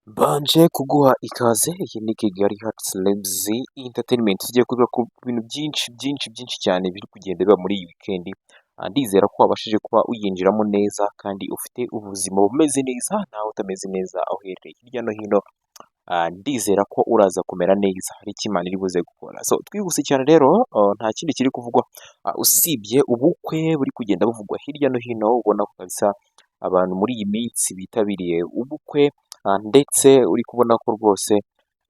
Mbanje kuguha ikaze, iyi ni Kigali Hart Celebs Entertainment, tugiye kuvuga ku bintu byinshi cyane biri kugenda biba muri iyi weekend. Ndizera ko wabashije kuba uyinjiramo neza kandi ufite ubuzima bumeze neza, nawe utameze neza aho uherereye hirya no hino. Ndizera ko uraza kumera neza, hari icyo Imana iri buze gukora. So twihuse cyane rero, nta kindi kiri kuvugwa usibye ubukwe buri kugenda buvugwa hirya no hino, ubona ko kabisa abantu muri iyi minsi bitabiriye ubukwe. Ndetse uri kubona ko rwose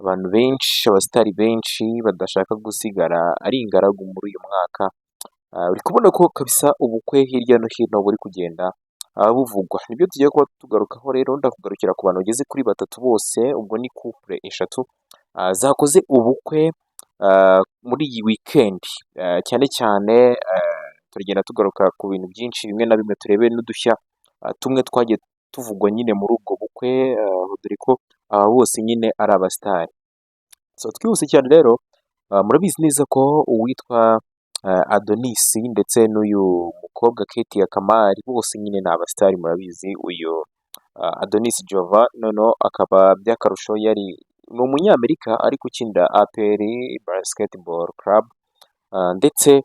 abantu benshi, abasitari benshi badashaka gusigara ari ingaragu muri uyu mwaka. Uri kubona ko kabisa ubukwe hirya no hino buri kugenda buvugwa. Nibyo tugiye kuba tugarukaho rero, ndakugarukira ku bantu bageze kuri batatu bose, ubwo ni couple eshatu zakoze ubukwe muri iyi weekend. Cyane cyane turagenda tugaruka ku bintu byinshi bimwe na bimwe, turebe n'udushya tumwe twagiye tuvugwa nyine muri ubwo bukwe, dore ko aba bose nyine ari abasitari. So twihuse cyane rero, murabizi neza ko uwitwa Adonis ndetse n'uyu mukobwa Ketia Kamari bose nyine ni abasitari, murabizi. Uyu Adonis Jova noneho akaba by'akarusho ni umunyamerika ariko ukinira APR Basketball Club, ndetse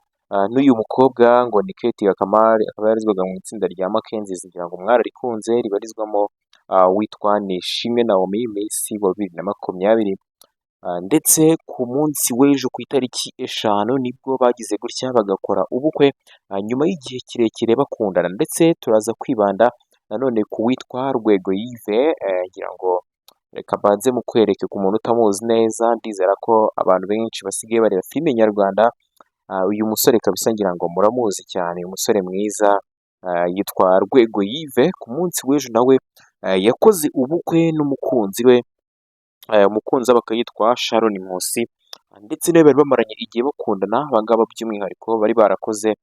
n'uyu mukobwa ngo ni Ketia Kamari, akaba yarizwaga mu itsinda rya Mackenzie, ngira ngo mwararikunze, ribarizwamo witwa Nishimwe Naomi Miss wa 2020. Ndetse ku munsi w'ejo ku itariki 5 nibwo bagize gutya bagakora ubukwe, nyuma y'igihe kirekire bakundana. Ndetse turaza kwibanda nanone ku witwa Rwego Yves, ngira ngo reka mbanze mukwereke ku muntu utamuzi neza. Ndizera ko abantu benshi basigaye bareba filime nyarwanda. Uyu musore kabisa ngira ngo muramuzi cyane, uyu musore mwiza yitwa Rwego Yves. Ku munsi w'ejo nawe yakoze ubukwe n'umukunzi we, umukunzi we bakayitwa Sharon Nkusi, ndetse nawe bari bamaranye igihe bakundana. Abangaba by'umwihariko bari barakoze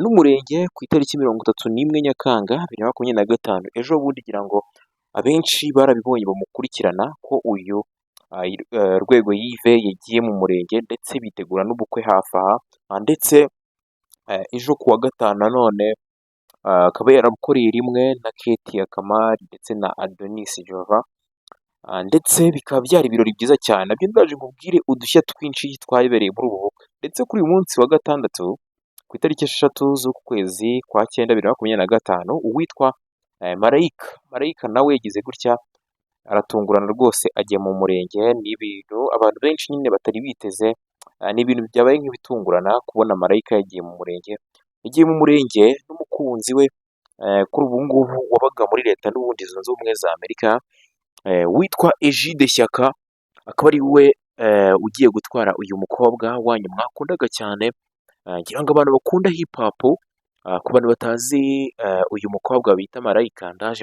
n'umurenge ku itariki 31 Nyakanga 2025. Ejo bundi ngira ngo abenshi barabibonye bamukurikirana ko uyu Rwego Yves yagiye mu murenge, ndetse bitegura n'ubukwe hafi aha. Ndetse ejo ku wa gatanu nanone akaba yarabukoreye rimwe na Ketia Kamari ndetse na Adonis Jova. Ndetse bikaba byari ibirori byiza cyane. Nabyo ndaje nkubwire udushya twinshi twabereye muri ubu bukwe. Ndetse kuri uyu munsi wa gatandatu ku itariki 6 z'uku kwezi kwa 9 2025, uwitwa Marayika nawe yagize gutya aratungurana rwose, ajya mu murenge. Ni ibintu abantu benshi nyine batari biteze, ni ibintu byabaye nk'ibitungurana kubona Marayika yagiye mu murenge. Yagiye mu murenge n'umukunzi we, kuri ubu ngubu wabaga muri leta n'ubundi zunze ubumwe za Amerika, witwa Egide Shyaka. Akaba ari we ugiye gutwara uyu mukobwa wanyu mwakundaga cyane. Ngira ngo abantu bakunda hip hop, ku bantu batazi uyu mukobwa bita Marayika, ndaje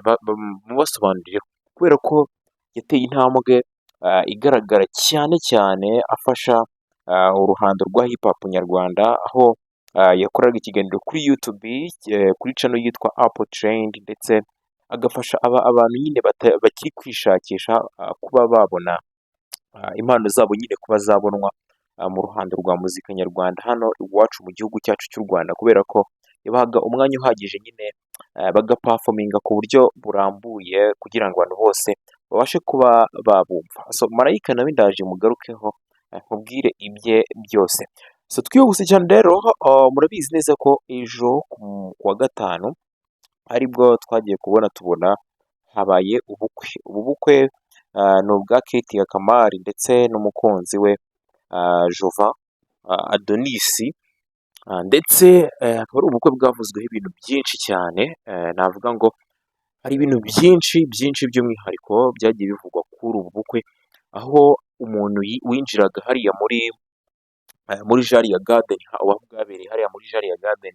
mubasobanurire, kubera ko yateye intambwe igaragara cyane cyane, afasha uruhando rwa hip hop nyarwanda, aho yakoraga ikiganiro kuri YouTube, kuri channel yitwa Apple Trend, ndetse agafasha abantu nyine bakiri kwishakisha kuba babona impano zabo nyine kuba zabonwa mu ruhando rwa muzika nyarwanda hano iwacu mu gihugu cyacu cy'u Rwanda, kubera ko yabahaga umwanya uhagije nyine bagaperforminga ku buryo burambuye kugira ngo abantu bose babashe kuba babumva. So Marayika nawe ndaje mugarukeho nkubwire ibye byose. So twihuse cyane rero, murabizi neza ko ejo ku wa gatanu aribwo twagiye tubona habaye ubukwe. Ubu bukwe ni ubwa Ketia Kamari ndetse n'umukunzi we Jova Adonis. Ndetse akaba ari ubukwe bwavuzweho ibintu byinshi cyane. Navuga ngo hari ibintu byinshi by'umwihariko byagiye bivugwa kuri ubu bukwe, aho umuntu winjiraga hariya muri Jariya Garden, bwabereye hariya muri Jariya Garden,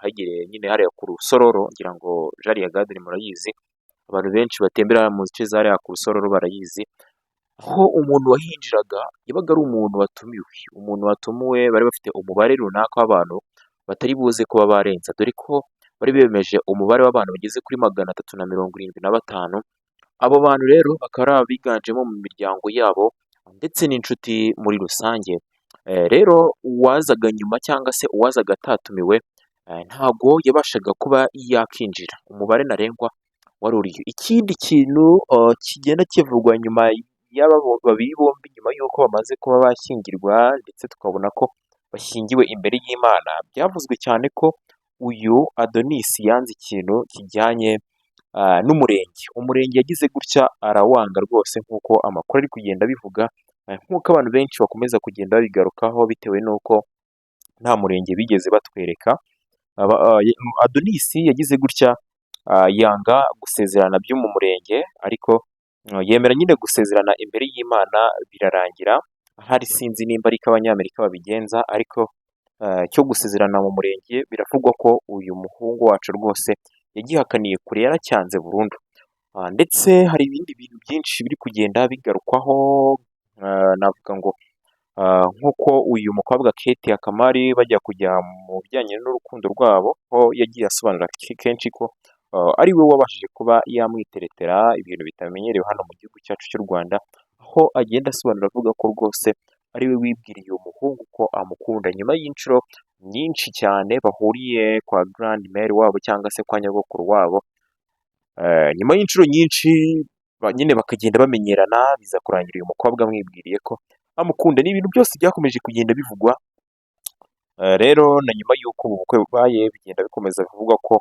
hagereye nyine hariya ku Rusororo. Ngira ngo Jariya Garden murayizi, abantu benshi batembera mu zice za hariya ku Rusororo barayizi. Aho umuntu wahinjiraga yabaga ari umuntu watumiwe, bari bafite umubare runaka w'abantu batari buze kuba barenza, dore ko bari bemeje umubare w'abantu bageze kuri 375. Abo bantu rero bakaba ari abiganjemo mu miryango yabo ndetse n'inshuti muri rusange. Rero uwazaga nyuma cyangwa se uwazaga atatumiwe ntago yabashaga kuba yakinjira. Umubare ntarengwa wari uriyo. Ikindi kintu kigenda kivugwa nyuma y'aba babiri bombi nyuma y'uko bamaze kuba bashyingirwa ndetse tukabona ko bashyingiwe imbere y'Imana, byavuzwe cyane ko uyu Adonis yanze ikintu kijyanye n'umurenge. Umurenge yagize gutya arawanga rwose nk'uko amakuru ari kugenda abivuga, nk'uko abantu benshi bakomeza kugenda babigarukaho bitewe n'uko nta murenge bigeze batwereka. Adonis yagize gutya yanga gusezerana byo mu murenge, ariko yemera nyine gusezerana imbere y'Imana birarangira. Ahari sinzi nimba ariko Abanyamerika babigenza, ariko cyo gusezerana mu murenge biravugwa ko uyu muhungu wacu rwose yagihakaniye kure, yaracyanze burundu. Ndetse hari ibindi bintu byinshi biri kugenda bigarukwaho, navuga ngo nk'uko uyu mukobwa Kate Akamari bajya kujya mu bijyanye n'urukundo rwabo, ho yagiye asobanura kenshi ko ari we wabashije kuba yamwiteretera ibintu bitamenyerewe hano mu gihugu cyacu cy'u Rwanda, aho agenda asobanura avuga ko rwose ari we wibwiriye uwo muhungu ko amukunda, nyuma y'inshuro nyinshi cyane bahuriye kwa Grand Mère wabo cyangwa se kwa nyogokuru wabo. Nyuma y'inshuro nyinshi nyine bakagenda bamenyerana, biza kurangira uyu mukobwa amwibwiriye ko amukunda. Ni ibintu byose byakomeje kugenda bivugwa. Rero na nyuma y'uko ubu bukwe bubaye bigenda bikomeza bivugwa ko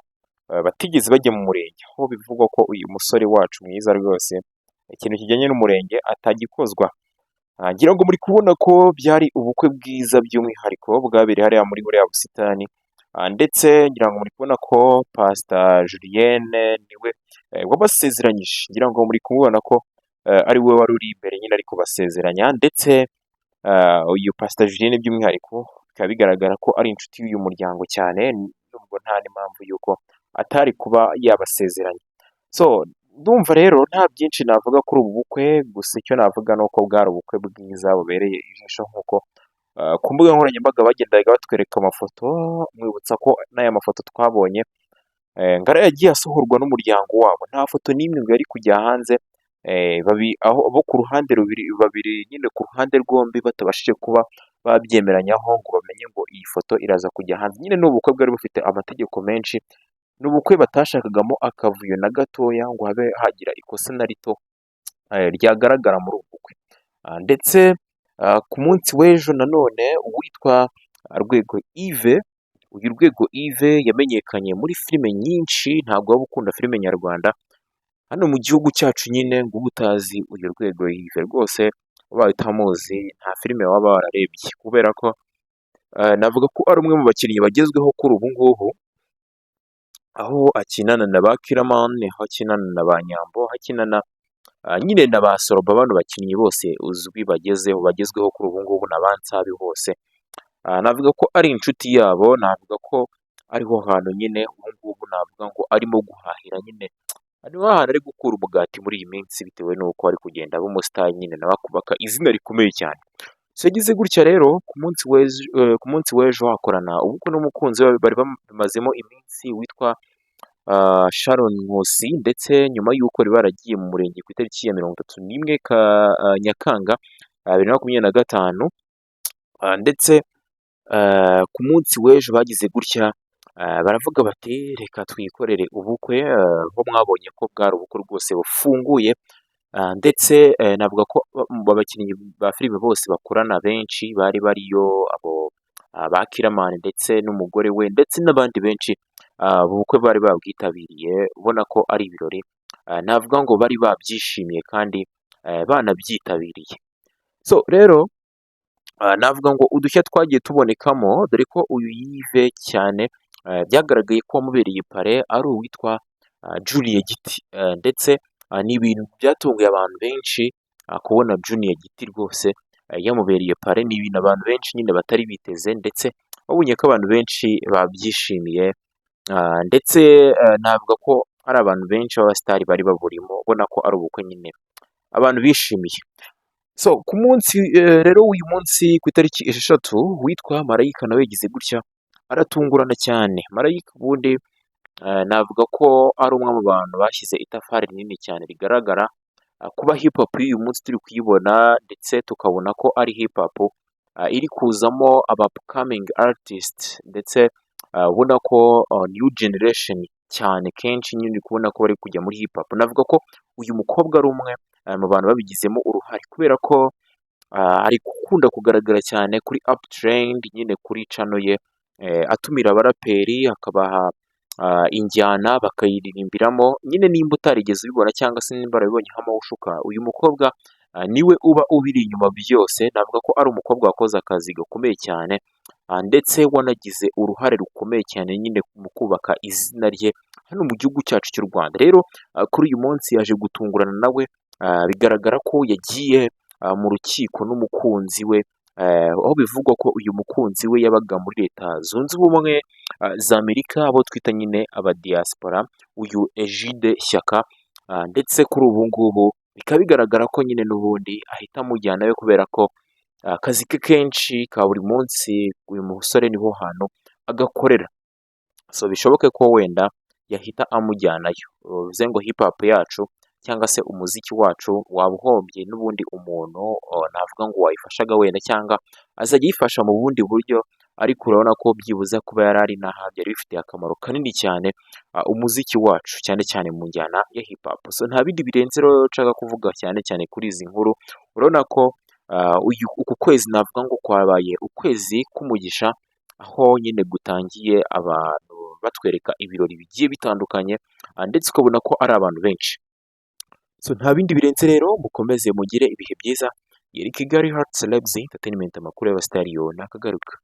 batigeze bajya mu murenge, aho bivugwa ko uyu musore wacu mwiza rwose ikintu kijyanye n'umurenge atagikozwa. Ngira ngo muri kubona ko byari ubukwe bwiza by'umwihariko bwabereye hariya muri buriya busitani, ndetse ngira ngo muri kubona ko Pastor Julienne niwe wabasezeranyije. Ngira ngo muri kubona ko ari we wari uri imbere nyine ari kubasezeranya, ndetse uyu Pastor Julienne by'umwihariko bikaba bigaragara ko ari inshuti y'uyu muryango cyane, nubwo nta n'impamvu y'uko atari kuba yabasezeranya. So ndumva rero nta byinshi navuga kuri ubu bukwe, gusa icyo navuga ni uko bwari ubukwe bwiza bubereye ijisho, nk'uko ku mbuga nkoranyambaga bagendaga batwereka amafoto, mwibutsa ko n'aya mafoto twabonye ngara yagiye asohorwa n'umuryango wabo, nta foto n'imwe ngo yari kujya hanze, aho bo ku ruhande babiri nyine ku ruhande rwombi batabashije kuba babyemeranyaho ngo bamenye ngo iyi foto iraza kujya hanze. Nyine ni ubukwe bwari bufite amategeko menshi, ni ubukwe batashakagamo akavuyo na gatoya ngo habe hagira ikosa na rito ryagaragara muri ubu bukwe. Ndetse ku munsi w'ejo nanone uwitwa Rwego Yves, uyu Rwego Yves yamenyekanye muri filime nyinshi, ntabwo waba ukunda filime nyarwanda hano mu gihugu cyacu nyine ngo uba utazi uyu Rwego Yves rwose ubaye utamuzi nta filime waba wararebye, kubera ko navuga ko ari umwe mu bakinnyi bagezweho kuri ubu ngubu, aho akinana na ba Kiramani, aho akinana na ba Nyambo, aho akinana nyine na ba Soroba, bano bakinnyi bose uzwi bagezweho kuri ubu ngubu, na ba Nsabi hose. Navuga ko ari inshuti yabo, navuga ko ariho hantu nyine ubu ngubu navuga ngo arimo guhahira, nyine hariho ahantu ari gukura umugati muri iyi minsi, bitewe n'uko ari kugenda aba umusitari nyine nawe akubaka izina rikomeye cyane. So yagize gutya rero ku munsi w'ejo hakorana ubukwe n'umukunzi we bari bamazemo iminsi witwa Sharon Nkusi, ndetse nyuma y'uko bari baragiye mu murenge ku itariki ya 31 Nyakanga 2025, ndetse ku munsi w'ejo bagize gutya baravuga bati reka twikorere ubukwe, aho mwabonye ko bwari ubukwe rwose bufunguye, ndetse navuga ko abakinnyi ba filime bose bakorana benshi bari bariyo, abo ba Kiramani ndetse n'umugore we ndetse n'abandi benshi, ubukwe bari babwitabiriye, ubona ko ari ibirori navuga ngo bari babyishimiye kandi banabyitabiriye. So rero navuga ngo udushya twagiye tubonekamo, dore ko uyu Yves cyane byagaragaye ko wamubereye pare ari uwitwa Junior Giti, ndetse ni ibintu byatunguye abantu benshi kubona Junior Giti rwose yamubereye pare. Ni ibintu abantu benshi nyine batari biteze, ndetse babonye ko abantu benshi babyishimiye, ndetse navuga ko hari abantu benshi b'abasitari bari baburimo, ubona ko ari ubukwe nyine abantu bishimiye. So ku munsi rero w'uyu munsi ku itariki 6 witwa Marayika nawe yagize gutya aratungurana cyane. Marayika ubundi navuga ko ari umwe mu bantu bashyize itafari rinini cyane rigaragara kuba hip hop y'uyu munsi turi kuyibona, ndetse tukabona ko ari hip hop iri kuzamo aba upcoming artist, ndetse ubona ko new generation cyane kenshi nyine uri kubona ko bari kujya muri hip hop. Navuga ko uyu mukobwa ari umwe mu bantu babigizemo uruhare kubera ko ari gukunda kugaragara cyane kuri Uptrend nyine kuri channel ye, atumira abaraperi akabaha injyana bakayiririmbiramo, nyine nimba utarigeze ubibona cyangwa se nimba warabibonye nk'amawushuka, uyu mukobwa niwe uba ubiri inyuma byose. Navuga ko ari umukobwa wakoze akazi gakomeye cyane, ndetse wanagize uruhare rukomeye cyane nyine mu kubaka izina rye hano mu gihugu cyacu cy'u Rwanda. Rero kuri uyu munsi yaje gutungurana nawe, bigaragara ko yagiye mu rukiko n'umukunzi we, aho bivugwa ko uyu mukunzi we yabaga muri Leta Zunze Ubumwe za Amerika, abo twita nyine aba diaspora, uyu Egide Shyaka, ndetse kuri ubu ngubu bikaba bigaragara ko nyine n'ubundi ahita amujyanayo kubera ko akazi ke kenshi ka buri munsi uyu musore niho hantu agakorera, so bishoboke ko wenda yahita amujyanayo. Bivuze ngo hip hop yacu cyangwa se umuziki wacu waba uhombye n'ubundi umuntu navuga ngo wayifashaga wenda cyangwa azajya yifasha mu bundi buryo, ariko urabona ko byibuze kuba yari ari n'aha byari bifitiye akamaro kanini cyane umuziki wacu, cyane cyane mu njyana ya hip hop. So nta bindi birenze rero nshaka kuvuga cyane cyane kuri izi nkuru. Urabona ko uku kwezi navuga ngo kwabaye ukwezi k'umugisha, aho nyine gutangiye abantu batwereka ibirori bigiye bitandukanye, ndetse ukabona ko ari abantu benshi. So nta bindi birenze rero, mukomeze mugire ibihe byiza. Yari Kigali Heart Celebs Entertainment, amakuru y'abasitariyo nakagaruka.